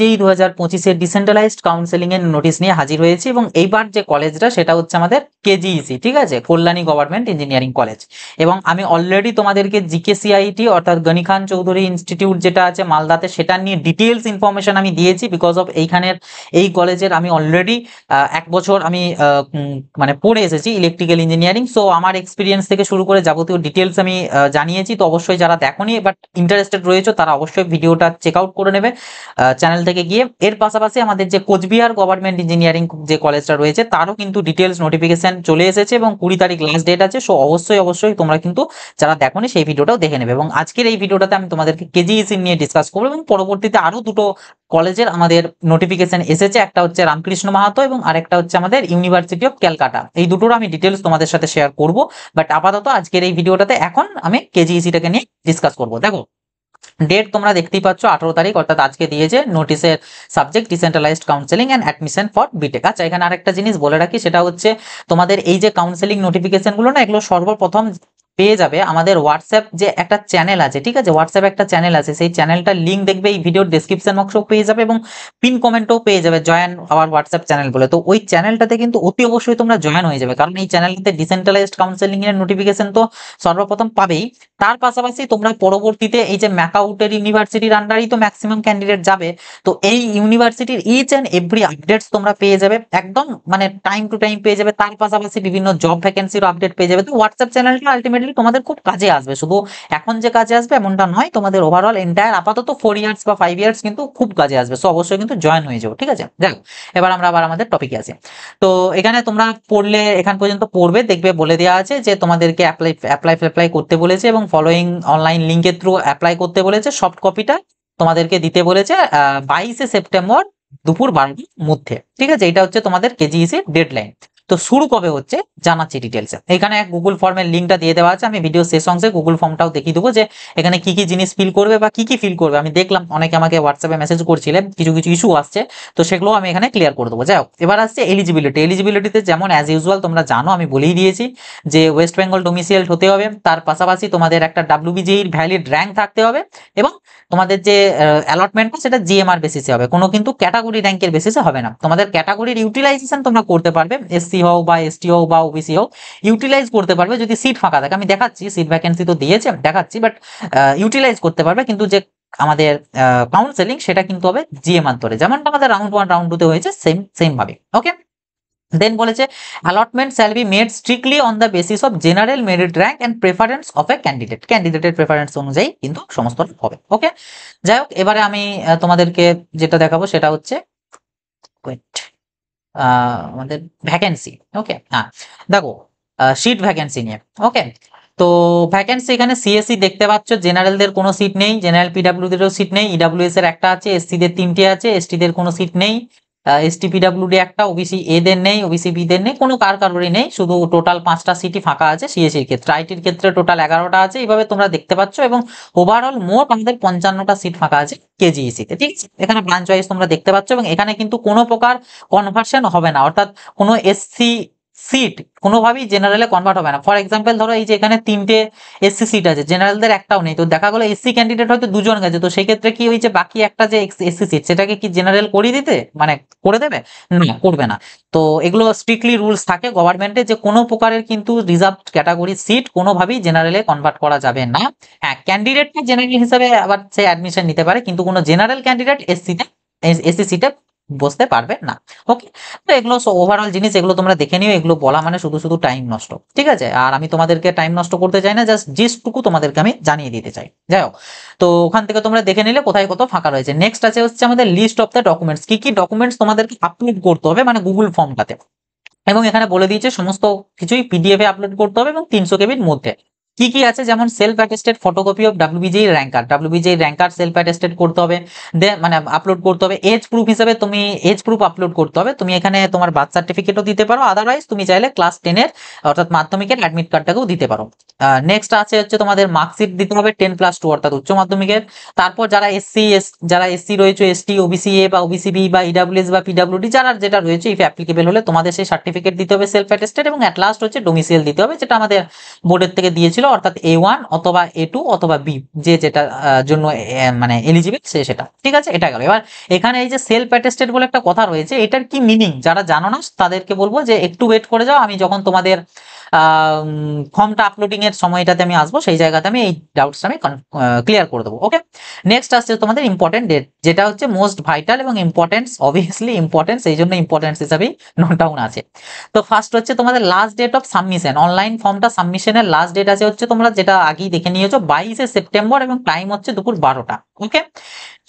যেই 2025-এর decentralised counselling এর notice নিয়ে হাজির হয়েছে এবং এইবার যে কলেজটা সেটা হচ্ছে আমাদের কেজিইসি, ঠিক আছে, কল্যাণী গভর্নমেন্ট ইঞ্জিনিয়ারিং কলেজ। এবং আমি অলরেডি তোমাদেরকে জিকেসিআইটি অর্থাৎ গনি খান চৌধুরী ইনস্টিটিউট যেটা আছে মালদাতে সেটা নিয়ে ডিটেলস ইনফরমেশন আমি দিয়েছি, বিকজ অফ এইখানের এই কলেজের আমি অলরেডি 1 বছর আমি মানে পড়ে এসেছি ইলেকট্রিক্যাল ইঞ্জিনিয়ারিং। সো আমার এক্সপিরিয়েন্স থেকে শুরু করে যাবতীয় ডিটেলস আমি জানিয়েছি। তো অবশ্যই যারা দেখোনি বাট ইন্টারেস্টেড রয়েছে তারা অবশ্যই ভিডিওটা চেক আউট করে নেবে চ্যানেল থেকে গিয়ে। এর পাশাপাশি আমাদের যে কোচবিহার গভর্নমেন্ট ইঞ্জিনিয়ারিং যে কলেজটা রয়েছে তারও কিন্তু ডিটেলস নোটিফিকেশন চলে এসেছে এবং 20 তারিখ লাস্ট ডেট আছে। সো অবশ্যই তোমরা কিন্তু যারা দেখোনি সেই ভিডিওটাও দেখে নেবে। এবং আজকের এই ভিডিওটাতে আমি তোমাদেরকে কেজিইসি নিয়ে ডিসকাস করবো এবং পরবর্তীতে আরো দুটো কলেজের আমাদের নোটিফিকেশন এসেছে, একটা হচ্ছে রামকৃষ্ণ মাহাতো এবং আরেকটা হচ্ছে আমাদের ইউনিভার্সিটি অফ ক্যালকাটা। এই দুটোর আমি ডিটেলস তোমাদের সাথে শেয়ার করব, বাট আপাতত আজকের এই ভিডিওটাতে এখন আমি কেজিইসিটাকে নিয়ে ডিসকাস করব। দেখো ডেট তোমরা দেখতেই পাচ্ছ 18 তারিখ, অর্থাৎ আজকে দিয়েছে নোটিশের subject decentralized counselling and admission for BTech. আচ্ছা, এখানে আরেকটা জিনিস বলে রাখি, সেটা হচ্ছে তোমাদের এই যে কাউন্সেলিং নোটিফিকেশন গুলো না, এগুলো সর্বপ্রথম পেয়ে যাবে আমাদের হোয়াটসঅ্যাপ যে একটা চ্যানেল আছে, ঠিক আছে, হোয়াটসঅ্যাপ একটা চ্যানেল আছে, সেই চ্যানেলটার লিঙ্ক দেখবে এই ভিডিওর ডেসক্রিপশন বক্সেও পেয়ে যাবে এবং পিন কমেন্টও পেয়ে যাবে জয়েন আওয়ার হোয়াটসঅ্যাপ চ্যানেল বলে। তো ওই চ্যানেলটাতে কিন্তু অতি অবশ্যই তোমরা জয়েন হয়ে যাবে, কারণ এই চ্যানেলটাতে ডিসেন্ট্রালাইজড কাউন্সেলিং এর নোটিফিকেশন তো সর্বপ্রথম পাবেই। তার পাশাপাশি তোমরা পরবর্তীতে এই যে ম্যাকাউটের ইউনিভার্সিটির আন্ডারই তো ম্যাক্সিমাম ক্যান্ডিডেট যাবে, তো এই ইউনিভার্সিটির ইচ অ্যান্ড এভরি আপডেটস তোমরা পেয়ে যাবে একদম, মানে টাইম টু টাইম পেয়ে যাবে। তার পাশাপাশি বিভিন্ন জব ভ্যাকেন্সির আপডেট পেয়ে যাবে। তো হোয়াটসঅ্যাপ চ্যানেলটা আলটিমেটলি তোমাদের খুব কাজে আসবে, শুধু এখন যে কাজে আসবে এমনটা নয়, তোমাদের ওভারঅল এন্টায়ার আপাতত 4 ইয়ার্স বা 5 ইয়ার্স কিন্তু খুব কাজে আসবে। সো অবশ্যই কিন্তু জয়েন হয়ে যাও, ঠিক আছে। যাই হোক, এবার আমরা আবার আমাদের টপিকে আসি। তো এখানে তোমরা পড়লে এখান পর্যন্ত পড়বে, দেখবে বলে দেওয়া আছে যে তোমাদেরকে অ্যাপ্লাই করতে বলেছে এবং ফলোইং অনলাইন লিঙ্কের থ্রু অ্যাপ্লাই করতে বলেছে। সফট কপিটা তোমাদেরকে দিতে বলেছে 22শে সেপ্টেম্বর দুপুর 12টার মধ্যে, ঠিক আছে। এটা হচ্ছে তোমাদের কেজিইসি ডেডলাইন। তো শুরু কবে হচ্ছে জানাচ্ছি ডিটেলসে। এখানে এক গুগল ফর্মের লিঙ্কটা দিয়ে দেওয়া আছে, আমি ভিডিও শেষ অংশে গুগল ফর্মটাও দেখিয়ে দেবো যে এখানে কি কি জিনিস ফিল করবে বা কি ফিল করবে। আমি দেখলাম অনেকে আমাকে হোয়াটসঅ্যাপে মেসেজ করছিলেন, কিছু ইস্যু আসছে, তো সেগুলো আমি এখানে ক্লিয়ার করে দেবো। যাই হোক, এবার আসছে এলিজিবিলিটিতে যেমন অ্যাজ ইউজুয়াল তোমরা জানো, আমি বলেই দিয়েছি যে ওয়েস্ট বেঙ্গল ডোমিসাইলড হতে হবে, তার পাশাপাশি তোমাদের একটা ডাব্লিউবিজেইর ভ্যালিড র্যাঙ্ক থাকতে হবে এবং তোমাদের যে অ্যালটমেন্টটা সেটা জিএমআর বেসিসে হবে, কোনো কিন্তু ক্যাটাগরি র্যাঙ্কের বেসিসে হবে না। তোমাদের ক্যাটাগরির ইউটিলাইজেশন তোমরা করতে পারবে, এসসি হোক বা এসটি হোক বা ওবিসি হোক, ইউটিলাইজ করতে পারবে যদি সিট ফাঁকা থাকে। আমি দেখাচ্ছি, সিট ভ্যাকেন্সি তো দিয়েছে দেখাচ্ছি, বাট ইউটিলাইজ করতে পারবে, কিন্তু যে আমাদের কাউন্সেলিং সেটা কিন্তু হবে জিএমআর ধরে, যেমনটা আমাদের রাউন্ড 1 রাউন্ড 2 তে হয়েছে সেম ভাবে। ওকে, দেন বলেছে allotment shall be made strictly on the basis of general merit rank and preference of a candidate, ক্যান্ডিডেটের প্রেফারেন্স অনুযায়ী কিন্তু সমস্ত হবে। ওকে, যাই হোক, এবারে আমি তোমাদেরকে যেটা দেখাবো সেটা হচ্ছে আমাদের ভ্যাকেন্সি। ওকে, হ্যাঁ দেখো সিট ভ্যাকেন্সি নিয়ে। ওকে, তো ভ্যাকেন্সি এখানে সিএসসি দেখতে পাচ্ছ, জেনারেলদের কোনো সিট নেই, জেনারেল পিডাব্লিউদেরও সিট নেই, ইডাব্লিউএস এর একটা আছে, এসসিদের 3টে আছে, এসটিদের কোনো সিট নেই, এসটি পিডাব্লিউডি একটা, ওবিসি এদের নেই, ওবিসি বিদের নেই, কোনো কারোরই নেই, শুধু টোটাল 5টা সিটই ফাঁকা আছে সিএসসির ক্ষেত্রে। আইটির ক্ষেত্রে টোটাল 11টা আছে, এইভাবে তোমরা দেখতে পাচ্ছ। এবং ওভারঅল মোট আমাদের 55টা সিট ফাঁকা আছে কেজিইসিতে, ঠিক আছে। এখানে ব্রাঞ্চ ওয়াইজ তোমরা দেখতে পাচ্ছ এবং এখানে কিন্তু কোনো প্রকার কনভার্সন হবে না, অর্থাৎ কোনো এসসি সিট কোনোভাবেই জেনারেলে কনভার্ট হবে না। ফর এক্সাম্পল ধরো এই যে এখানে 3টে এসসি সিট আছে, জেনারেলদের একটাও নেই, তো দেখা গেলো এসসি ক্যান্ডিডেট হয়তো 2জন গেছে, তো সেই ক্ষেত্রে কি হয়েছে, বাকি একটা যে এসসি সিট সেটাকে কি জেনারেল করিয়ে দিতে মানে করে দেবে না, করবে না। তো এগুলো স্ট্রিক্টলি রুলস থাকে গভর্নমেন্টে যে কোনো প্রকারের কিন্তু রিজার্ভ ক্যাটাগরি সিট কোনোভাবেই জেনারেলে কনভার্ট করা যাবে না। হ্যাঁ, ক্যান্ডিডেটকে জেনারেল হিসেবে আবার সে অ্যাডমিশন নিতে পারে, কিন্তু কোনো জেনারেল ক্যান্ডিডেট এসসি সিটে বসতে পারবে না। ওকে, তো এগুলো ওভারঅল জিনিস, এগুলো তোমরা দেখে নিও। এগুলো বলা মানে শুধু টাইম নষ্ট, ঠিক আছে। আর আমি তোমাদেরকে টাইম নষ্ট করতে চাই না, জাস্ট জিনিসটুকু তোমাদেরকে আমি জানিয়ে দিতে চাই। যাই হোক, তো ওখান থেকে তোমরা দেখে নিলে কোথায় কত ফাঁকা রয়েছে। নেক্সট আছে হচ্ছে আমাদের লিস্ট অফ দ্য ডকুমেন্টস, কি ডকুমেন্টস তোমাদেরকে আপলোড করতে হবে মানে গুগল ফর্মটাতে, এবং এখানে বলে দিয়েছে সমস্ত কিছুই পিডিএফ এ আপলোড করতে হবে এবং 300 কেবির মধ্যে। কি আছে, যেমন self attested photocopy of WBJEE ranker self attested করতে হবে, মানে আপলোড করতে হবে। এজ প্রুফ হিসেবে তুমি এজ প্রুফ আপলোড করতে হবে, তুমি এখানে তোমার বার্থ সার্টিফিকেটও দিতে পারো, আদারওয়াইজ তুমি চাইলে ক্লাস 10-এর অর্থাৎ মাধ্যমিকের অ্যাডমিট কার্ডটাকেও দিতে পারো। নেক্সট আছে হচ্ছে তোমাদের মার্কশিট দিতে হবে 10+2 অর্থাৎ উচ্চ মাধ্যমিকের। তারপর যারা এসসি রয়েছে, এসটি, ওবিসি এ বা ওবিসি বি বা ইডাব্লিউএস বা পিডাব্লিউডি যারা যেটা রয়েছে, ইফ অ্যাপ্লিকেবল হলে তোমাদের সেই সার্টিফিকেট দিতে হবে সেলফ অ্যাটেস্টেড, এবং অ্যাট লাস্ট হচ্ছে ডোমিসাইল দিতে হবে, যেটা আমাদের বোর্ডের থেকে দিয়েছিল বলেছিল, অর্থাৎ A1 অথবা A2 অথবা বি, যেটা জন্য মানে এলিজিবল সেটা। ঠিক আছে, এটা গেল। এবার এখানে এই যে সেলফ অ্যাটেস্টেড বলে একটা কথা রয়েছে, এটার কি মিনিং যারা জানো না তাদেরকে বলবো যে একটু ওয়েট করে যাও, আমি যখন তোমাদের ফর্মটা আপলোডিং এর সময়টাতে আমি আসবো, সেই জায়গাতে আমি এই ডাউটসটা আমি ক্লিয়ার করে দেবো। ওকে, নেক্সট আসছে তোমাদের ইম্পর্টেন্ট ডেট, যেটা হচ্ছে মোস্ট ভাইটাল এবং ইম্পর্টেন্স, অবভিয়াসলি ইম্পর্টেন্স, এই জন্য ইম্পর্টেন্স হিসাবেই নোট ডাউন আছে। তো ফার্স্ট হচ্ছে তোমাদের last date of submission, online ফর্মটা সাবমিশনের লাস্ট ডেট আছে হচ্ছে, তোমরা যেটা আগেই দেখে নিয়েছো, 22শে সেপ্টেম্বর এবং টাইম হচ্ছে দুপুর 12টা। ওকে,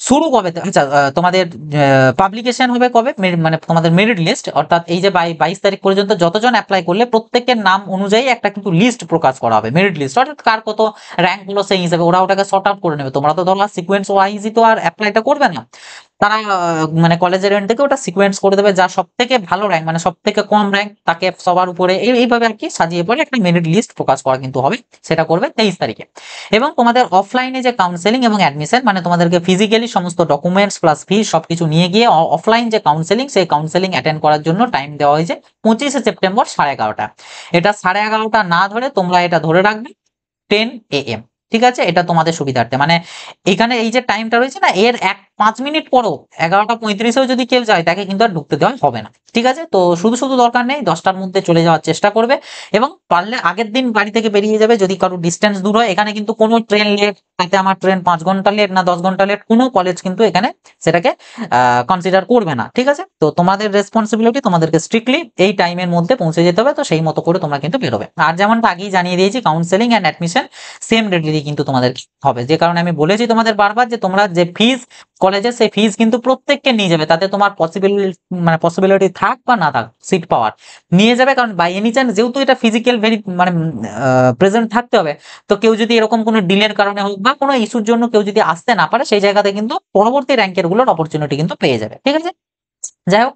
শুরু কবে, আচ্ছা তোমাদের পাবলিকেশন হবে কবে, মানে তোমাদের মেরিট লিস্ট, অর্থাৎ এই যে 22 তারিখ পর্যন্ত যতজন অ্যাপ্লাই করলে প্রত্যেকের নাম অনুযায়ী একটা কিন্তু লিস্ট প্রকাশ করা হবে, মেরিট লিস্ট, অর্থাৎ কার কত র্যাঙ্ক হলো সেই হিসাবে ওরা ওটাকে শর্ট আউট করে নেবে। তোমরা তো ধরো সিকোয়েন্স ওয়াইজই তো আর অ্যাপ্লাইটা করবে না, তারা মানে কলেজের এন্ড থেকে ওটা সিকোয়েন্স করে দেবে, যা সব থেকে ভালো র্যাঙ্ক মানে সব থেকে কম র্যাঙ্ক তাকে সবার উপরে এইভাবে আর কি সাজিয়ে পড়ে একটা মেরিট লিস্ট প্রকাশ করা কিন্তু হবে, সেটা করবে 23 তারিখে। এবং তোমাদের অফলাইনে যে কাউন্সেলিং এবং অ্যাডমিশন, মানে তোমাদেরকে ফিজিক্যালি সমস্ত ডকুমেন্টস প্লাস ফি সবকিছু নিয়ে গিয়ে অফলাইন যে কাউন্সেলিং, সেই কাউন্সেলিং অ্যাটেন্ড করার জন্য টাইম দেওয়া হয়েছে 25শে সেপ্টেম্বর 11:30। এটা 11:30 না ধরে তোমরা এটা ধরে রাখবে 10 AM। ঠিক আছে, এটা তোমাদের সুবিধার্থে, মানে এখানে এই যে টাইমটা রয়েছে না, এর 5 মিনিট পরও 11:35-এও যদি কেউ যায় তাকে কিন্তু আর ঢুকতে দেওয়া হবে না। ঠিক আছে, তো শুধু শুধু দরকার নেই, 10টার মধ্যে চলে যাওয়ার চেষ্টা করবে এবং পারলে আগের দিন বাড়ি থেকে বেরিয়ে যাবে। যদি কারো ডিস্টেন্স দূর হয়, এখানে কিন্তু কোনো ট্রেন লেট, তাতে আমার ট্রেন 5 ঘন্টা লেট না 10 ঘন্টা লেট, কোনো কলেজ কিন্তু এখানে সেটাকে কনসিডার করবে না। ঠিক আছে, তো তোমাদের রেসপন্সিবিলিটি, তোমাদেরকে স্ট্রিক্টলি এই টাইমের মধ্যে পৌঁছে যেতে হবে, তো সেই মতো করে তোমরা কিন্তু বেরোবে। আর যেমনটা আগেই জানিয়ে দিয়েছি, কাউন্সেলিং অ্যান্ড অ্যাডমিশন সেম ডেটেরই কিন্তু তোমাদের হবে, যে কারণে আমি বলেছি তোমাদের বারবার যে তোমরা যে ফিজ কলেজের, সেই ফিজ কিন্তু প্রত্যেককে নিয়ে যাবে, তাতে তোমার পসিবিলিটি থাক বা না থাক সিট পাওয়ার, নিয়ে যাবে। কারণ বাই এনি চান্স যেহেতু এটা ফিজিক্যাল মানে প্রেজেন্ট থাকতে হবে, তো কেউ যদি এরকম কোনো ডিলের কারণে হোক বা কোনো ইস্যুর জন্য কেউ যদি আসতে না পারে, সেই জায়গাতে কিন্তু পরবর্তী র্যাঙ্কের গুলোর অপরচুনিটি কিন্তু পেয়ে যাবে। ঠিক আছে, যাই হোক,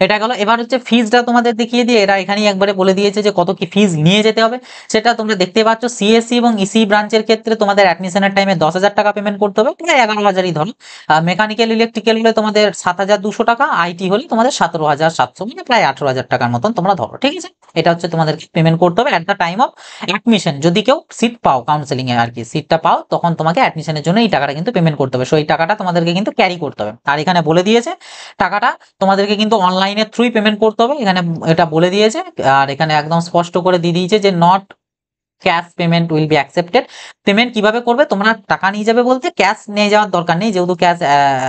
এটা গেল। এবার হচ্ছে ফিজটা তোমাদের দেখিয়ে দিয়ে এরা এখানেই একবারে বলে দিয়েছে যে কত কি ফিজ নিয়ে যেতে হবে, সেটা তোমরা দেখতে পাচ্ছ। সিএসসি এবং ইসি ব্রাঞ্চের ক্ষেত্রে তোমাদের অ্যাডমিশনের টাইমে 10,000 টাকা পেমেন্ট করতে হবে, প্রায় 11,000ই ধরো। মেকানিক্যাল ইলেকট্রিক্যাল হলে তোমাদের 7,200 টাকা, আইটি হলে তোমাদের 17,700, মানে প্রায় 18,000 টাকার মতন তোমরা ধরো। ঠিক আছে, এটা হচ্ছে তোমাদের পেমেন্ট করতে হবে at the time of admission. যদি কেউ সিট পাও কাউন্সেলিং এ আর কি, সিটটা পাও, তখন তোমাকে অ্যাডমিশনের জন্য এই টাকাটা কিন্তু পেমেন্ট করতে হবে, সেই টাকাটা তোমাদেরকে কিন্তু ক্যারি করতে হবে। আর এখানে বলে দিয়েছে টাকাটা তোমাদেরকে কিন্তু অনলাইনের থ্রুই পেমেন্ট করতে হবে, এখানে এটা বলে দিয়েছে। আর এখানে একদম স্পষ্ট করে দিয়ে দিয়েছে যে not cash payment will be accepted. Payment কিভাবে করবে, তোমরা টাকা নিয়ে যাবে বলতে ক্যাশ নিয়ে যাওয়ার দরকার নেই, যেহেতু ক্যাশ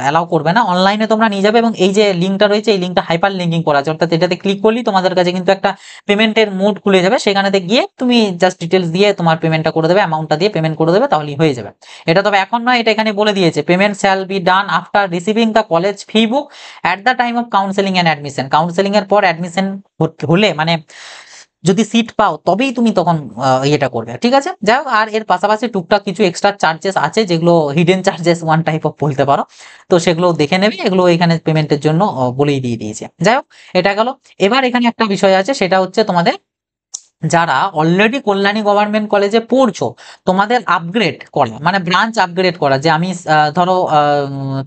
অ্যালাউ করবে না, অনলাইনে তোমরা নিয়ে যাবে। এবং এই যে লিঙ্কটা রয়েছে, এই লিঙ্কটা হাইপার লিঙ্কিং করা আছে, অর্থাৎ এটাতে ক্লিক করলেই তোমাদের কাছে কিন্তু একটা পেমেন্টের মোড খুলে যাবে, সেখানেতে গিয়ে তুমি জাস্ট ডিটেলস দিয়ে তোমার পেমেন্টটা করে দেবে, অ্যামাউন্টটা দিয়ে পেমেন্ট করে দেবে, তাহলেই হয়ে যাবে। এটা তবে এখন নয়, এটা এখানে বলে দিয়েছে payment shall be done after receiving the college fee book at the time of counselling and admission. Counselling এর পর অ্যাডমিশন হলে, মানে যদি সিট পাও তবেই তুমি তখন ইয়েটা করবে। ঠিক আছে, যাই হোক, আর এর পাশাপাশি টুকটাক কিছু এক্সট্রা চার্জেস আছে, যেগুলো hidden charges one type of বলতে পারো, তো সেগুলো দেখে নেবে, এগুলো এখানে পেমেন্টের জন্য বলেই দিয়ে দিয়েছে। যাই হোক, এটা গেল। এবার এখানে একটা বিষয় আছে, সেটা হচ্ছে তোমাদের যারা অলরেডি কল্যাণী গভর্নমেন্ট কলেজে পড়ছো, তোমাদের আপগ্রেড করা, মানে ব্রাঞ্চ আপগ্রেড করা, যে আমি ধরো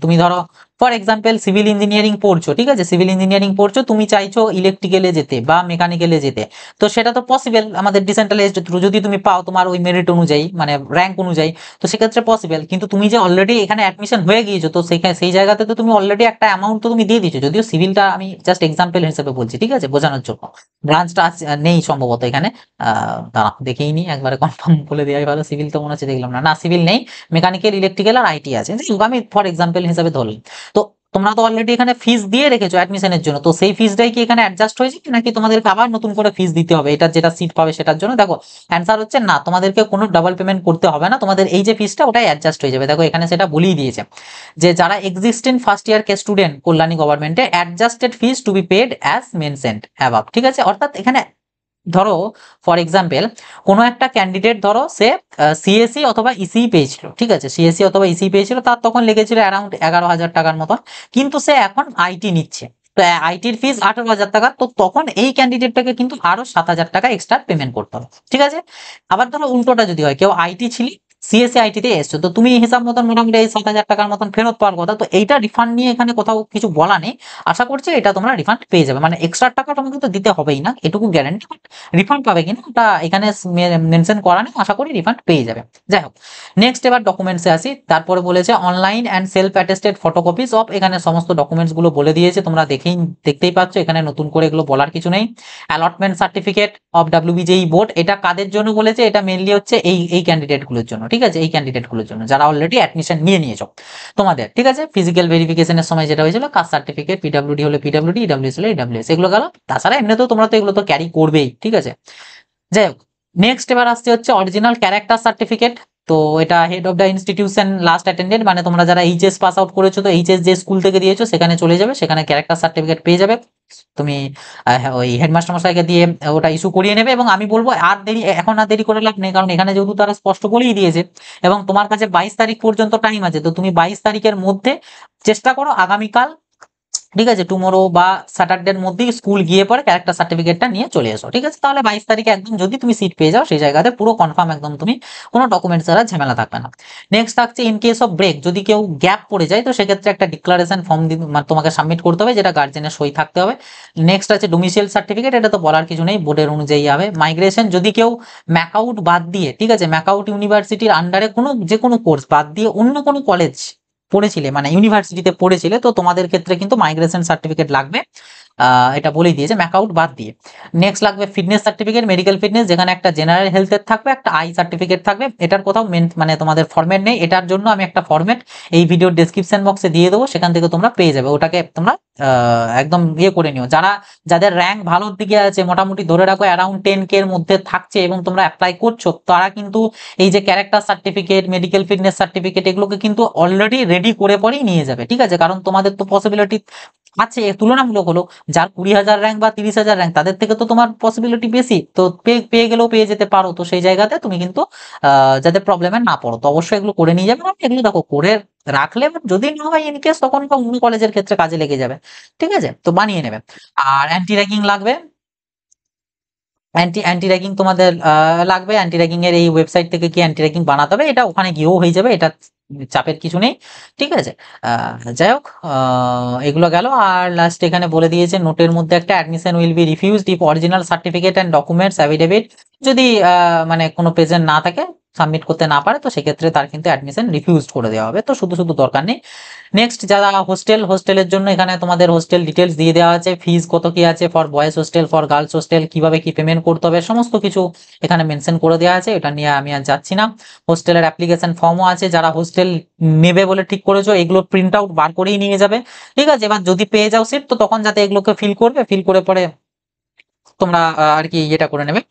তুমি ধরো ফর এক্সাম্পল সিভিল ইঞ্জিনিয়ারিং পড়ছো, ঠিক আছে, সিভিল ইঞ্জিনিয়ারিং পড়ছো, তুমি চাইছো ইলেকট্রিক্যালে যেতে বা মেকানিক্যালে যেতে, তো সেটা তো পসিবল আমাদের ডিসেন্ট্রালাইজড থ্রু, যদি তুমি পাও তোমার ওই মেরিট অনুযায়ী, মানে র্যাঙ্ক অনুযায়ী, তো সেক্ষেত্রে পসিবল। কিন্তু তুমি যে অলরেডি এখানে অ্যাডমিশন হয়ে গিয়েছো, তো সেই জায়গাতে তো তুমি অলরেডি একটা অ্যামাউন্ট তো তুমি দিয়ে দিচ্ছ, যদিও সিভিলটা আমি জাস্ট এক্সাম্পল হিসেবে বলছি, ঠিক আছে, বোঝানোর জন্য। ব্রাঞ্চটা নেই সম্ভবত এখানে, দাঁড়া দেখেই নি, একবারে কনফার্ম বলে দেওয়াই ভালো। সিভিল তো মনে হচ্ছে দেখলাম না, না সিভিল নেই, মেকানিক্যাল ইলেকট্রিক্যাল আর আইটি আছে, আমি ফর এক্সাম্পল হিসেবে ধরলাম। তো তোমরা তো অলরেডি এখানে ফিস দিয়ে রেখেছো অ্যাডমিশনের জন্য, তো সেই ফিসটাই কি এখানে অ্যাডজাস্ট হয়েছে নাকি তোমাদেরকে আবার নতুন করে ফিস দিতে হবে এটা যেটা সিট পাবে সেটার জন্য? দেখো অ্যান্সার হচ্ছে না, তোমাদেরকে কোনো ডাবল পেমেন্ট করতে হবে না, তোমাদের এই যে ফিসটা ওটাই অ্যাডজাস্ট হয়ে যাবে। দেখো এখানে সেটা বলেই দিয়েছে যে যারা এক্সিস্টিং ফার্স্ট ইয়ার কে স্টুডেন্ট কল্যাণী গভর্নমেন্টে adjusted fees to be paid as mentioned above. ঠিক আছে, অর্থাৎ এখানে ধরো ফর এক্সাম্পল কোনো একটা ক্যান্ডিডেট, ধরো সে সিএসসি অথবা ইসি পেয়েছিল, ঠিক আছে, সিএসসি অথবা ইসি পেয়েছিল, তার তখন লেগেছিল অ্যারাউন্ড 11,000 টাকার মতন, কিন্তু সে এখন আইটি নিচ্ছে, তো আইটির ফিস 18,000 টাকা, তো তখন এই ক্যান্ডিডেটটাকে কিন্তু আরো 7,000 টাকা এক্সট্রা পেমেন্ট করতে হবে। ঠিক আছে, আবার ধরো উল্টোটা যদি হয়, কেউ আইটি ছিল সিএসসি তে এসছো, তো তুমি হিসাব মতন মোটামুটি এই 7,000 টাকার মতন ফেরত পাওয়ার কথা। তো এইটা রিফান্ড নিয়ে এখানে কোথাও কিছু বলা নেই, আশা করছি এটা তোমরা রিফান্ড পেয়ে যাবে, মানে এক্সট্রা টাকা তোমাকে তো দিতে হবেই না, এটুকু গ্যারান্টি। বাট রিফান্ড পাবে কিনা ওটা এখানে মেনশন করা নেই, আশা করি রিফান্ড পেয়ে যাবে। যাই হোক, নেক্সট এবার ডকুমেন্টসে আসি। তারপরে বলেছে online and self attested photocopies of, এখানে সমস্ত ডকুমেন্টস গুলো বলে দিয়েছে, তোমরা দেখতেই পাচ্ছ, এখানে নতুন করে এগুলো বলার কিছু নেই। Allotment certificate of WBJEE board, এটা কাদের জন্য বলেছে, এটা মেনলি হচ্ছে এই ক্যান্ডিডেট গুলোর জন্য, ঠিক আছে, এই ক্যান্ডিডেট গুলোর জন্য যারা অলরেডি অ্যাডমিশন নিয়ে নিয়েছো তোমাদের, ঠিক আছে। ফিজিক্যাল ভেরিফিকেশনের সময় যেটা হয়েছিল, কাস্ট সার্টিফিকেট, পিডব্লিউডি হলে পিডব্লিউডি, ইডব্লিউএস হলে ইডব্লিউএস, এগুলো গেল। তাছাড়া এমনিতেও তোমরা তো এগুলো তো ক্যারি করবেই, ঠিক আছে। যাই হোক, নেক্সট এবার আসছে হচ্ছে অরিজিনাল ক্যারেক্টার সার্টিফিকেট। তো এটা head of the institution last attended, মানে তোমরা যারা এইচএস পাস আউট করেছো, তো এইচএস যে স্কুল থেকে দিয়েছো সেখানে চলে যাবে, সেখানে ক্যারেক্টার সার্টিফিকেট পেয়ে যাবে তুমি। ওই হেডমাস্টার মশাইকে দিয়ে ওটা ইস্যু করিয়ে নেবে। এবং আমি বলবো এখন আর দেরি করে লাভ নেই, কারণ এখানে যেহেতু তারা স্পষ্ট বলেই দিয়েছে এবং তোমার কাছে 22 তারিখ পর্যন্ত টাইম আছে, তো তুমি 22 তারিখের মধ্যে চেষ্টা করো আগামীকাল, ঠিক আছে, টুমোরো বা স্যাটারডের মধ্যেই স্কুল গিয়ে পরে ক্যারেক্টার সার্টিফিকেটটা নিয়ে চলে এসো, ঠিক আছে। তাহলে 22 তারিখে একদম যদি তুমি সিট পেয়ে যাও সেই জায়গাতে পুরো কনফার্ম, একদম তুমি কোনো ডকুমেন্টস ছাড়া ঝামেলা থাকবে না। নেক্সট থাকছে ইন কেস অফ ব্রেক, যদি কেউ গ্যাপ পড়ে যায় তো সেক্ষেত্রে একটা ডিক্লারেশন ফর্ম তোমাকে সাবমিট করতে হবে, যেটা গার্জেনের সই থাকতে হবে। নেক্সট আছে ডোমিসাইল সার্টিফিকেট, এটা তো বলার কিছু নেই, বোর্ডের অনুযায়ী হবে। মাইগ্রেশন, যদি কেউ ম্যাকআউট বাদ দিয়ে, ঠিক আছে, ম্যাকআউট ইউনিভার্সিটির আন্ডারে যে কোনো কোর্স বাদ দিয়ে অন্য কোনো কলেজ পড়েছিলে, মানে ইউনিভার্সিটিতে পড়েছিলে, তো তোমাদের ক্ষেত্রে কিন্তু মাইগ্রেশন সার্টিফিকেট লাগবে, এটা বলেই দিয়েছে ম্যাকআউট বাদ দিয়ে। নেক্সট লাগবে ফিটনেস সার্টিফিকেট, মেডিকেল ফিটনেস, যেখানে একটা জেনারেল হেলথের থাকবে, একটা আই সার্টিফিকেট থাকবে। এটার কোথাও মানে তোমাদের ফরম্যাট নেই, এটার জন্য আমি একটা ফরম্যাট এই ভিডিওর ডেসক্রিপশন বক্সে দিয়ে দেবো, সেখান থেকে তোমরা পেয়ে যাবে, ওটাকে তোমরা একদম করে নিও। যাদের র্যাঙ্ক ভালোর দিকে আছে, মোটামুটি ধরে রাখো অ্যারাউন্ড 10K এর মধ্যে থাকছে এবং তোমরা অ্যাপ্লাই করছো, তারা কিন্তু এই যে character certificate, medical fitness certificate, এগুলোকে কিন্তু অলরেডি রেডি করে পরেই নিয়ে যাবে, ঠিক আছে। কারণ তোমাদের তো পসিবিলিটি আছে তুলনামূলক হলো, যার 20,000 র্যাঙ্ক বা 30,000 র্যাঙ্ক, তাদের থেকে তো তোমার পসিবিলিটি বেশি, তো পেয়ে গেলেও পেয়ে যেতে পারো। তো সেই জায়গাতে তুমি কিন্তু যাতে প্রবলেমে না পড়ো, তো অবশ্যই এগুলো করে নিয়ে যাবে। এগুলো দেখো করে রাখলে যদি না হয় ইনকেস, তখন অন্য কলেজের ক্ষেত্রে কাজে লেগে যাবে, ঠিক আছে, তো বানিয়ে নেবে। আর অ্যান্টি র্যাগিং লাগবে, অ্যান্টি র্যাগিং তোমাদের লাগবে। অ্যান্টি র্যাগিং এর এই ওয়েবসাইট থেকে কি অ্যান্টি র্যাগিং বানাতে হবে, এটা ওখানে গিয়েও হয়ে যাবে, এটা চাপের কিছু নেই, ঠিক আছে। যাই হোক, এগুলো গেল। আর লাস্ট এখানে বলে দিয়েছে নোটের মধ্যে একটা, admission will be refused if original certificate and documents affidavit, যদি মানে কোনো প্রেজেন্ট না থাকে, সাবমিট করতে না পারে, তো সেক্ষেত্রে তার কিন্তু অ্যাডমিশন রিফিউজ করে দেওয়া হবে, তো শুধু দরকার নেই। নেক্সট যারা হোস্টেলের জন্য এখানে তোমাদের হোস্টেল ডিটেলস দিয়ে দেওয়া আছে, ফিজ কত কি আছে for boys hostel, for girls hostel, কিভাবে কি পেমেন্ট করতে হবে, সমস্ত কিছু এখানে মেনশন করে দেওয়া আছে, এটা নিয়ে আমি আর যাচ্ছি না। হোস্টেলের অ্যাপ্লিকেশন ফর্মও আছে, যারা হোস্টেল নেবে বলে ঠিক করেছো এগুলো প্রিন্ট আউট বার করেই নিয়ে যাবে, ঠিক আছে। এবার যদি পেয়ে যাও সিট, তো তখন যাতে এগুলোকে ফিল করে পরে তোমরা আর কি এটা করে নেবে।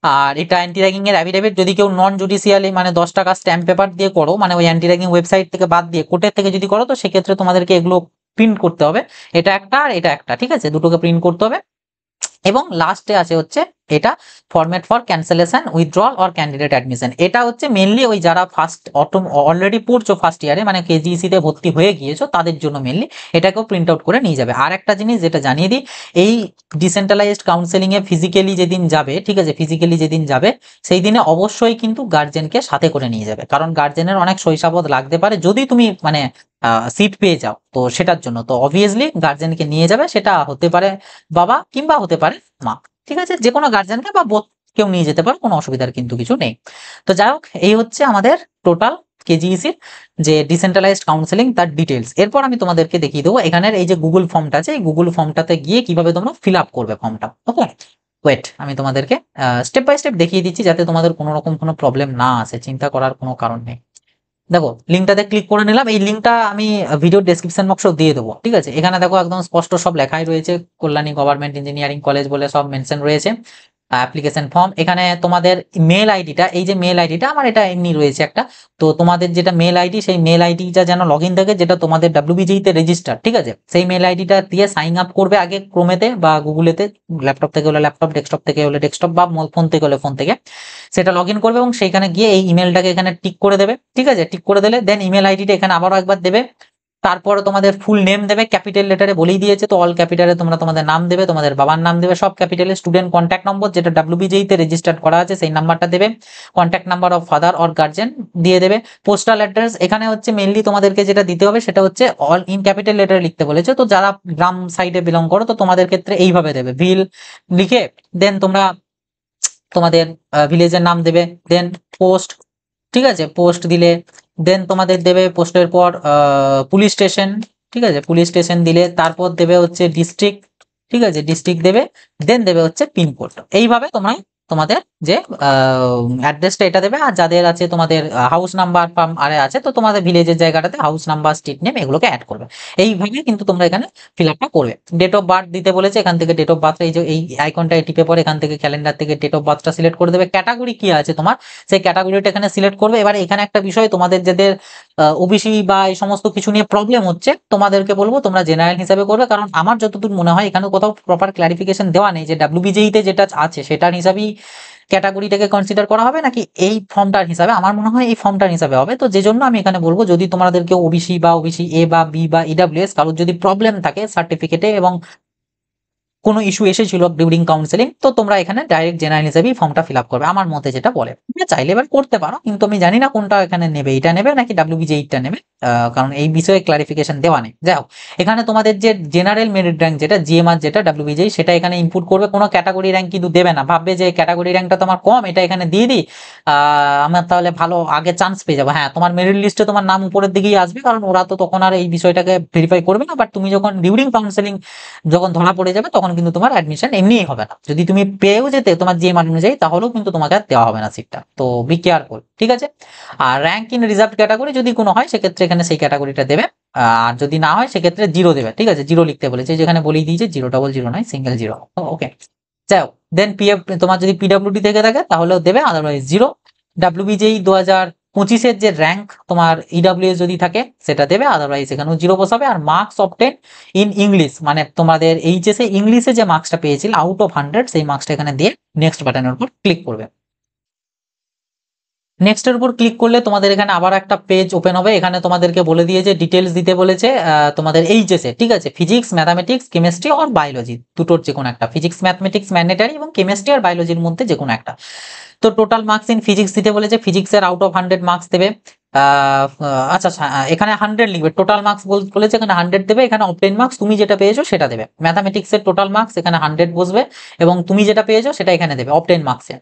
আর এটা অ্যান্টি র্যাগিং এর অ্যাফিডেভিট, যদি কেউ নন জুডিশিয়ালি মানে 10 টাকা স্ট্যাম্প পেপার দিয়ে করো, মানে ওই অ্যান্টি র্যাগিং ওয়েবসাইট থেকে বাদ দিয়ে কোর্টের থেকে যদি করো, তো সেক্ষেত্রে তোমাদেরকে এগুলো প্রিন্ট করতে হবে, এটা একটা আর এটা একটা, ঠিক আছে, দুটোকে প্রিন্ট করতে হবে। এবং লাস্টে আছে হচ্ছে এটা format for cancellation, withdrawal or candidate admission, এটা হচ্ছে মেনলি ওই যারা অলরেডি পড়ছো ফার্স্ট ইয়ারে, মানে কেজিইসি তে ভর্তি হয়ে গিয়েছো, তাদের জন্য মেনলি এটাকেও প্রিন্ট আউট করে নিয়ে যাবে। আর একটা জিনিস যেটা জানিয়ে দিই, এই ডিসেন্ট্রালাইজড কাউন্সেলিং এ ফিজিক্যালি যেদিন যাবে, ঠিক আছে, ফিজিক্যালি যেদিন যাবে সেই দিনে অবশ্যই কিন্তু গার্জেনকে সাথে করে নিয়ে যাবে, কারণ গার্জেনের অনেক শৈশাবত লাগতে পারে যদি তুমি মানে সিট পেয়ে যাও, তো সেটার জন্য তো অবভিয়াসলি গার্জেনকে নিয়ে যাবে, সেটা হতে পারে বাবা কিংবা হতে পারে মা, ঠিক আছে, যে কোনো গার্জেনকে বা বোথ কেউ নিয়ে যেতে পারে, কোনো অসুবিধার কিন্তু কিছু নেই। তো যাই হোক, এই হচ্ছে আমাদের টোটাল কেজিইসির যে ডিসেন্ট্রালাইজড কাউন্সেলিং তার ডিটেলস। এরপর আমি তোমাদেরকে দেখিয়ে দেবো এখানের এই যে গুগল ফর্মটা আছে, এই গুগল ফর্মটাতে গিয়ে কিভাবে তোমরা ফিল আপ করবে ফর্মটা, ওকে। ওয়েট, আমি তোমাদেরকে স্টেপ বাই স্টেপ দেখিয়ে দিচ্ছি, যাতে তোমাদের কোনো রকম কোনো প্রবলেম না আসে, চিন্তা করার কোনো কারণ নেই। দেখো, লিঙ্কটাতে ক্লিক করে নিলাম, এই লিঙ্কটা আমি ভিডিও ডেসক্রিপশন বক্সেও দিয়ে দেবো, ঠিক আছে। এখানে দেখো একদম স্পষ্ট সব লেখাই রয়েছে, কল্যাণী গভর্নমেন্ট ইঞ্জিনিয়ারিং কলেজ বলে সব মেনশন রয়েছে। অ্যাপ্লিকেশন ফর্ম, এখানে তোমাদের মেল আইডিটা, এই যে মেল আইডিটা আমার এটা এমনি রয়েছে একটা, তো তোমাদের যেটা মেল আইডি, সেই মেল আইডিটা যেন লগ ইন থাকে, যেটা তোমাদের ডাব্লিউবিজিই তে রেজিস্টার, ঠিক আছে, সেই মেল আইডিটা দিয়ে সাইন আপ করবে আগে ক্রোমেতে বা গুগলেতে, ল্যাপটপ থেকে হলে ল্যাপটপ, ডেস্কটপ থেকে হলে ডেস্কটপ, বা ফোন থেকে হলে ফোন থেকে সেটা লগ ইন করবে এবং সেইখানে গিয়ে এই ইমেলটাকে এখানে টিক করে দেবে, ঠিক আছে। টিক করে দিলে দেন ইমেল আইডিটা এখানে আবারও একবার দেবে, তারপরে তোমাদের ফুল নেম দেবে, ক্যাপিটাল লেটারে বলেই দিয়েছে, তো অল ক্যাপিটালে তোমরা তোমাদের নাম দেবে, তোমাদের বাবার নাম দেবে সব ক্যাপিটালে, স্টুডেন্ট কন্ট্যাক্ট নম্বর যেটা WBJEE তে রেজিস্টার্ড করা আছে সেই নাম্বারটা দেবে, contact number of father or guardian দিয়ে দেবে, পোস্টাল অ্যাড্রেস এখানে হচ্ছে মেইনলি তোমাদেরকে যেটা দিতে হবে সেটা হচ্ছে অল ইন ক্যাপিটাল লেটারে লিখতে বলেছে, তো যারা গ্রাম সাইডে বিলং করো তো তোমাদের ক্ষেত্রে এইভাবে দেবে, ভিল লিখে দেন তোমরা তোমাদের ভিলেজের নাম দেবে, দেন পোস্ট, ঠিক আছে, পোস্ট দিলে দেন তোমাদের দেবে পোস্টের পর পুলিশ স্টেশন, ঠিক আছে, পুলিশ স্টেশন দিলে তারপর দেবে হচ্ছে ডিস্ট্রিক্ট, ঠিক আছে, ডিস্ট্রিক্ট দেবে, দেন দেবে হচ্ছে পিনকোড। এইভাবে তোমরা তোমাদের যে অ্যাড্রেসটা এটা দেবে, আর যাদের আছে তোমাদের হাউস নাম্বার আরে আছে তো তোমাদের ভিলেজের জায়গাটাতে হাউস নাম্বার, স্ট্রিট নেম এগুলোকে অ্যাড করবে। এইভাবে কিন্তু তোমরা এখানে ফিল আপটা করবে। ডেট অফ বার্থ দিতে বলেছে, এখান থেকে ডেট অফ বার্থ এই যে এই আইকনটায় টিপে পরে এখান থেকে ক্যালেন্ডার থেকে ডেট অফ বার্থটা সিলেক্ট করে দেবে। ক্যাটাগরি কি আছে তোমার সেই ক্যাটাগরিটা এখানে সিলেক্ট করবে। এবার এখানে একটা বিষয়, তোমাদের যাদের ওবিসি বা এই সমস্ত কিছু নিয়ে প্রবলেম হচ্ছে তোমাদেরকে বলবো তোমরা জেনারেল হিসাবে করবে, কারণ আমার যতদূর মনে হয় এখানে কোথাও প্রপার ক্লারিফিকেশন দেওয়া নেই যে WBJEE তে যেটা আছে সেটার হিসাবেই ক্যাটাগরিটাকে কনসিডার করা হবে নাকি এই ফর্মটার হিসাবে। আমার মনে হয় এই ফর্মটার হিসাবে হবে, তো যে জন্য আমি এখানে বলবো যদি তোমাদের কেউ ওবিসি বা ওবিসি এ বা বি বা ইডাব্লিউএস কারোর যদি প্রবলেম থাকে সার্টিফিকেটে এবং কোনো ইস্যু এসেছিল ডিউরিং কাউন্সেলিং, তো তোমরা এখানে ডাইরেক্ট জেনারেল হিসেবেই ফর্মটা ফিল আপ করবে আমার মতে যেটা বলে। তোমরা চাইলে এবার করতে পারো, কিন্তু আমি জানি না কোনটা এখানে নেবে, এটা নেবে নাকি WBJEE টা নেবে, কারণ এই বিষয়ে ক্লারিফিকেশন দেওয়া নেই। যাই হোক, এখানে তোমাদের যে জেনারেল মেরিট র্যাঙ্ক যেটা জিএমআর যেটা WBJEE সেটা এখানে ইনপুট করবে, কোনো ক্যাটাগরি র্যাঙ্ক কিন্তু দেবে না। ভাববে যে ক্যাটাগরি র্যাঙ্কটা তোমার কম, এটা এখানে দিয়ে দিই আমার তাহলে ভালো আগে চান্স পেয়ে যাবো। হ্যাঁ, তোমার মেরিট লিস্টে তোমার নাম উপরের দিকেই আসবে, কারণ ওরা তো তখন আর এই বিষয়টাকে ভেরিফাই করবে না। বাট তুমি যখন ডিউরিং কাউন্সেলিং যখন ধরা পড়ে যাবে তখন কিন্তু তোমার অ্যাডমিশন এমনিই হবে না। যদি তুমি পেয়েও যেতে তোমার যে মান অনুযায়ী, তাহলেও কিন্তু তোমাকে আর দেওয়া হবে না সিটটা। তো বি কেয়ারফুল, ঠিক আছে। আর র্যাঙ্ক ইন রিজার্ভ ক্যাটাগরি যদি কোনো হয় সেক্ষেত্রে এখানে সেই ক্যাটাগরিটা দেবে, আর যদি না হয় সেক্ষেত্রে জিরো দেবে, ঠিক আছে, জিরো লিখতে বলেছে, যেখানে বলেই দিয়েছে জিরো, ডবল জিরো নয়, সিঙ্গেল জিরো। ওকে, যাই হোক, দেন পিএফ তোমার যদি পিডব্লিউডি থেকে থাকে তাহলেও দেবে, আদারওয়াইজ জিরো। WBJEE 2025-এর যে র্যাঙ্ক তোমার ইডাব্লিউএস যদি থাকে সেটা দেবে, আদারওয়াইজ এখানেও জিরো বসাবে। আর মার্কস অবটেন ইন ইংলিশ, মানে তোমাদের এইচএসে ইংলিশে যে মার্কসটা পেয়েছিল আউট অফ 100 সেই মার্কসটা এখানে দিয়ে নেক্সট বাটনের উপর ক্লিক করবে। নেক্সটের উপর ক্লিক করলে তোমাদের এখানে আবার একটা পেজ ওপেন হবে। এখানে তোমাদেরকে বলে দিয়েছে ডিটেলস দিতে বলেছে তোমাদের এইচএসে, ঠিক আছে, ফিজিক্স ম্যাথামেটিক্স কেমিস্ট্রি আর বায়োলজি দুটোর যে কোনো একটা, ফিজিক্স ম্যাথমেটিক্স ম্যান্ডেটারি এবং কেমিস্ট্রি আর বায়োলজির মধ্যে যে কোনো একটা। তো টোটাল মার্কস ইন ফিজিক্স দিতে বলেছে, ফিজিক্সের আউট অফ 100 মার্কস দেবে। আচ্ছা আচ্ছা, এখানে 100 লিখবে, টোটাল মার্কস বলেছে এখানে 100 দেবে, এখানে অবটেন মার্কস তুমি যেটা পেয়েছো সেটা দেবে। ম্যাথামেটিক্সের টোটাল মার্কস এখানে 100 বসবে এবং তুমি যেটা পেয়েছো সেটা এখানে দেবে অবটেন মার্কসে।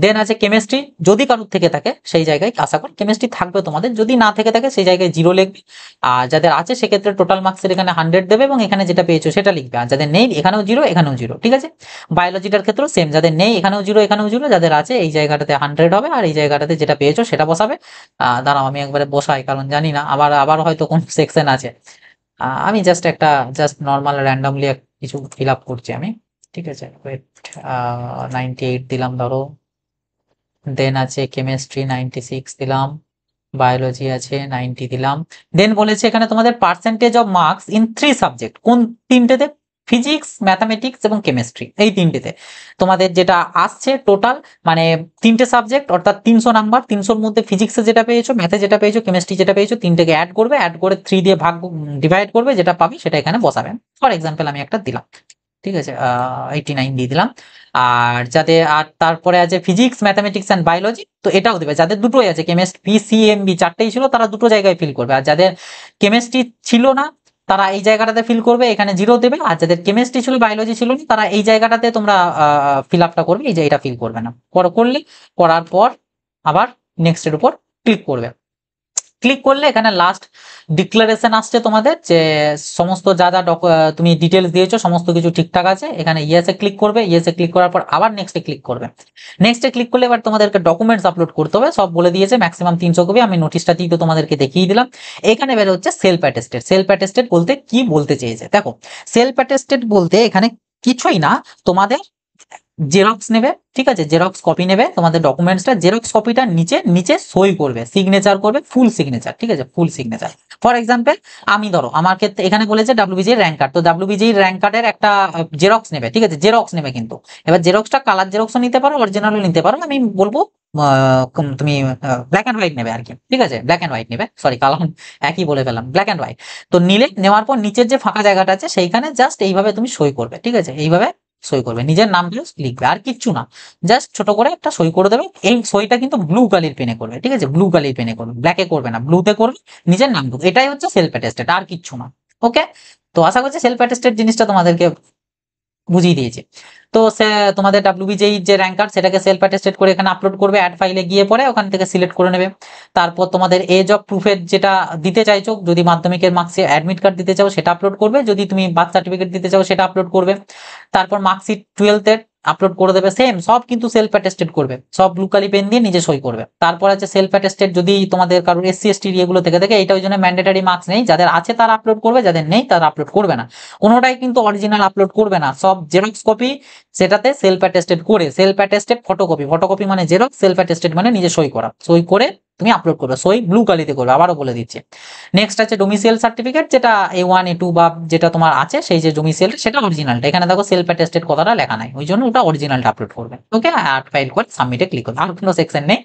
দেন আছে কেমিস্ট্রি, যদি কারোর থেকে থাকে সেই জায়গায়, আশা করি কেমিস্ট্রি থাকবে তোমাদের, যদি না থেকে থাকে সেই জায়গায় জিরো লিখবে। আর যাদের আছে সেক্ষেত্রে টোটাল মার্কসের এখানে 100 দেবে এবং এখানে যেটা পেয়েছো সেটা লিখবে। আর যাদের নেই এখানেও জিরো এখানেও জিরো, ঠিক আছে। বায়োলজিটার ক্ষেত্রেও সেম, যাদের নেই এখানেও জিরো এখানেও জিরো, যাদের আছে এই জায়গাটাতে 100 হবে আর এই জায়গাটাতে যেটা পেয়েছো সেটা বসাবে। দাঁড়াও আমি একবারে বসাই, কারণ জানি না আবার আবার হয়তো কোন সেকশন আছে। আমি জাস্ট নর্মাল র্যান্ডমলি কিছু ফিল আপ করছি আমি, ঠিক আছে। ওয়েট, 98 দিলাম ধরো, দেন আছে কেমিস্ট্রি 96 দিলাম, বায়োলজি আছে 90 দিলাম। দেন বলেছে এখানে তোমাদের percentage of marks in 3 subject, কোন তিনটেতে, ফিজিক্স ম্যাথামেটিক্স এবং কেমিস্ট্রি, এই তিনটেতে তোমাদের যেটা আসছে টোটাল, মানে তিনটে সাবজেক্ট অর্থাৎ 300 নাম্বার, 300-র মধ্যে ফিজিক্সে যেটা পেয়েছো, ম্যাথে যেটা পেয়েছো, কেমিস্ট্রি যেটা পেয়েছো, তিনটেকে অ্যাড করবে, অ্যাড করে 3 দিয়ে ডিভাইড করবে, যেটা পাবে সেটা এখানে বসাবে। ফর এক্সাম্পল আমি একটা দিলাম, ঠিক আছে, 89 দিয়ে দিলাম। আর যাদের, আর তারপরে আছে ফিজিক্স ম্যাথামেটিক্স অ্যান্ড বায়োলজি, তো এটাও দেবে। যাদের দুটোই আছে কেমিস্ট্রি পিসিএমবি চারটেই ছিল তারা দুটো জায়গায় ফিল করবে, আর যাদের কেমিস্ট্রি ছিল না তারা এই জায়গাটাতে ফিল করবে, এখানে জিরো দেবে। আর যাদের কেমিস্ট্রি ছিল বায়োলজি ছিল না তারা এই জায়গাটাতে তোমরা ফিল আপটা করবে, এই যে এটা ফিল করবে না, করলে করার পর আবার নেক্সটের উপর ক্লিক করবে। ক্লিক করলে এখানে লাস্ট ডিক্লারেশন আসছে তোমাদের, যে সমস্ত যা যা তুমি ডিটেলস দিয়েছো সমস্ত কিছু ঠিকঠাক আছে। এখানে ইয়েসে ক্লিক করবে, ইয়েসে ক্লিক করার পর আবার নেক্সটে ক্লিক করবে। নেক্সটে ক্লিক করলে এবার তোমাদেরকে ডকুমেন্টস আপলোড করতে হবে, সব বলে দিয়েছে, ম্যাক্সিমাম 300 কপি। আমি নোটিশটাতেই তো তোমাদেরকে দেখিয়ে দিলাম। এখানে বের হচ্ছে সেলফ অ্যাটেস্টেড। সেলফ অ্যাটেস্টেড বলতে কি বলতে চেয়েছে দেখো, সেলফ অ্যাটেস্টেড বলতে এখানে কিছুই না, তোমাদের জেরক্স নেবে, ঠিক আছে, জেরক্স কপি নেবে তোমাদের ডকুমেন্টসটা, জেরক্স কপিটা নিচে নিচে সই করবে, সিগনেচার করবে, ফুল সিগনেচার, ঠিক আছে, ফুল সিগনেচার। ফর এক্সাম্পল আমি ধরো আমার ক্ষেত্রে এখানে বলেছে WBJEE র্যাঙ্ক কার্ড, তো WBJEE র্যাঙ্ক কার্ডের একটা জেরক্স নেবে, ঠিক আছে, জেরক্স নেবে কিন্তু। এবার জেরক্সটা কালার জেরক্সও নিতে পারো, অরিজিনালও নিতে পারো, আমি বলবো তুমি ব্ল্যাক অ্যান্ড হোয়াইট নেবে আর কি, ঠিক আছে, ব্ল্যাক অ্যান্ড হোয়াইট নেবে, সরি কালার একই বলে ফেলাম, ব্ল্যাক অ্যান্ড হোয়াইট। তো নিলে, নেওয়ার পর নিচের যে ফাঁকা জায়গাটা আছে সেইখানে জাস্ট এইভাবে তুমি সই করবে, ঠিক আছে, এইভাবে সই করবে, নিজের নামগুলো লিখবে, আর কিচ্ছু না, জাস্ট ছোট করে একটা সই করে দেবে। এই সইটা কিন্তু ব্লু কালির পেনে করবে, ঠিক আছে, ব্লু কালির পেনে করবে, ব্ল্যাকে করবে না, ব্লুতে করবে, নিজের নামটুকু, এটাই হচ্ছে সেলফ অ্যাটেস্টেড, আর কিচ্ছু না। ওকে, তো আশা করছি সেলফ অ্যাটেস্টেড জিনিসটা তোমাদেরকে বুঝিয়ে দিয়েছে। তো সে তোমাদের ডাব্লিউবিজেই যে র্যাঙ্কার সেটাকে সেলফ অ্যাটেস্টেড করে এখানে আপলোড করবে, অ্যাড ফাইলে গিয়ে পরে ওখান থেকে সিলেক্ট করে নেবে। তারপর তোমাদের এজ অফ প্রুফের যেটা দিতে চাইছো, যদি মাধ্যমিকের মার্কসে অ্যাডমিট কার্ড দিতে চাও সেটা আপলোড করবে, যদি তুমি বার্থ সার্টিফিকেট দিতে চাও সেটা আপলোড করবে। তারপর মার্কশিট 12 এর আপলোড করে দেবে, সেম সব কিন্তু সেলফ অ্যাটেস্টেড করবে, সব ব্লু কালি পেন দিয়ে নিজে সই করবে। তারপর আছে সেলফ অ্যাটেস্টেড, যদি তোমাদের কারোর এসসি এসটি এগুলো থেকে থাকে, এটা ওই জন্য ম্যান্ডেটারি মার্কস নেই, যাদের আছে তারা আপলোড করবে, যাদের নেই তারা আপলোড করবে না। কোনোটাই কিন্তু অরিজিনাল আপলোড করবে না, সব জেরক্স কপি, সেটাতে সেলফ অ্যাটেস্টেড করে, সেলফ অ্যাটেস্টেড ফটোকপি, ফটোকপি মানে জেরক্স, সেলফ অ্যাটেস্টেড মানে নিজে সই করা, সই করে তুমি আপলোড করবে, সই ব্লু কালিতে করবে, আবারও বলে দিচ্ছি। নেক্সট আছে ডোমিসাইল সার্টিফিকেট, যেটা A1 A2 বা যেটা তোমার আছে সেই যে ডোমিসাইল, সেটা অরিজিনালটা, এখানে দেখো সেলফ অ্যাটেস্টেড কথাটা লেখা নাই, ওই জন্য ওটা অরিজিনালটা আপলোড করবে। ওকে, আর ফাইল করে সাবমিটে ক্লিক করবে, আর কোনো সেকশন নেই,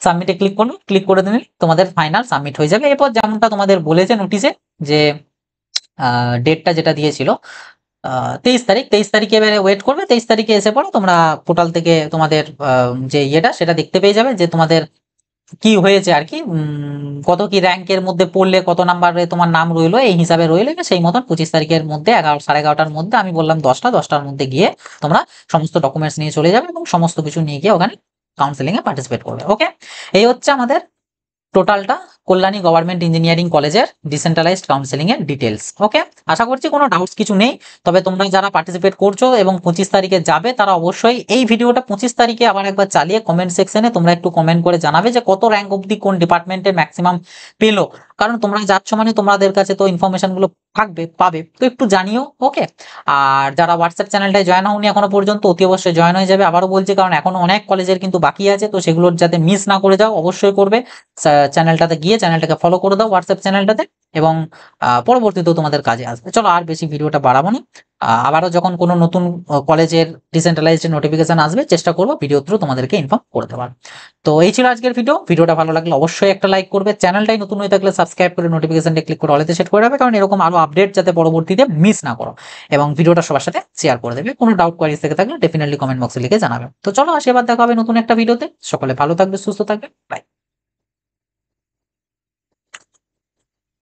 সাবমিটে ক্লিক করবে, ক্লিক করে দিলে তোমাদের ফাইনাল সাবমিট হয়ে যাবে। এরপর যেমনটা তোমাদের বলেছে নোটিশে, যে ডেটটা যেটা দিয়েছিল 23 তারিখ, 23 তারিখে এবারে ওয়েট করবে, 23 তারিখে এসে পড়ো তোমরা পোর্টাল থেকে তোমাদের যে ইয়েটা সেটা দেখতে পেয়ে যাবে, যে তোমাদের কি হয়েছে আর কি, কত কি র্যাঙ্কের মধ্যে পড়লে, কত নাম্বারে তোমার নাম রইলো, এই হিসাবে রইলো, সেই মতন 25 তারিখের মধ্যে 11, 11:30টার মধ্যে, আমি বললাম 10টার মধ্যে গিয়ে তোমরা সমস্ত ডকুমেন্টস নিয়ে চলে যাবে এবং সমস্ত কিছু নিয়ে গিয়ে ওখানে কাউন্সেলিং এ পার্টিসিপেট করবে। ওকে, এই হচ্ছে আমাদের টোটালটা কল্যাণী গভর্নমেন্ট ইঞ্জিনিয়ারিং কলেজের ডিসেন্ট্রালাইজড কাউন্সেলিং এর ডিটেলস। ওকে, আশা করছি কোনো ডাউটস কিছু নেই। তবে তোমরা যারা পার্টিসিপেট করছো এবং 25 তারিখে যাবে, তারা অবশ্যই এই ভিডিওটা 25 তারিখে আবার একবার চালিয়ে কমেন্ট সেকশনে তোমরা একটু কমেন্ট করে জানাবে যে কত র্যাঙ্ক অবধি কোন ডিপার্টমেন্টে ম্যাক্সিমাম পেলো। কারণ তোমরা যাচ্ছ মানে তোমাদের কাছে তো ইনফরমেশন গুলো থাকবে, পাবে, তো একটু জানিও। ওকে, আর যারা হোয়াটসঅ্যাপ চ্যানেলটায় জয়েন হওনি এখনো পর্যন্ত, অতি অবশ্যই জয়েন হয়ে যাবে। আবারও বলছি, কারণ এখনো অনেক কলেজের কিন্তু বাকি আছে, তো সেগুলোর যাতে মিস না করে যাও অবশ্যই করবে। চ্যানেলটাতে গিয়ে চ্যানেলটাকে ফলো করে দাও হোয়াটসঅ্যাপ চ্যানেলটাতে, এবং পরবর্তীতেও তোমাদের কাজে আসবে। চলো আর বেশি ভিডিওটা বাড়াবো না, আবারও যখন কোনো নতুন কলেজের ডিসেন্ট্রালাইজড নোটিফিকেশন আসবে চেষ্টা করবো ভিডিও থ্রু তোমাদেরকে ইনফর্ম করে দেওয়ার। তো এই ছিল আজকের ভিডিও, ভিডিওটা ভালো লাগলে অবশ্যই একটা লাইক করবে, চ্যানেলটাই নতুন হয়ে থাকলে সাবস্ক্রাইব করে নোটিফিকেশনটা ক্লিক করে অলেতে সেট করে রাখবে, কারণ এরকম আরো আপডেট যাতে পরবর্তীতে মিস না করো, এবং ভিডিওটা সবার সাথে শেয়ার করে দেবে। কোনো ডাউট কোয়ারিজ থেকে থাকলে ডেফিনেটলি কমেন্ট বক্সে লিখে জানাবে। তো চলো আসি, এবার দেখা হবে নতুন একটা ভিডিওতে, সকলে ভালো থাকবে, সুস্থ থাকবে, বাই।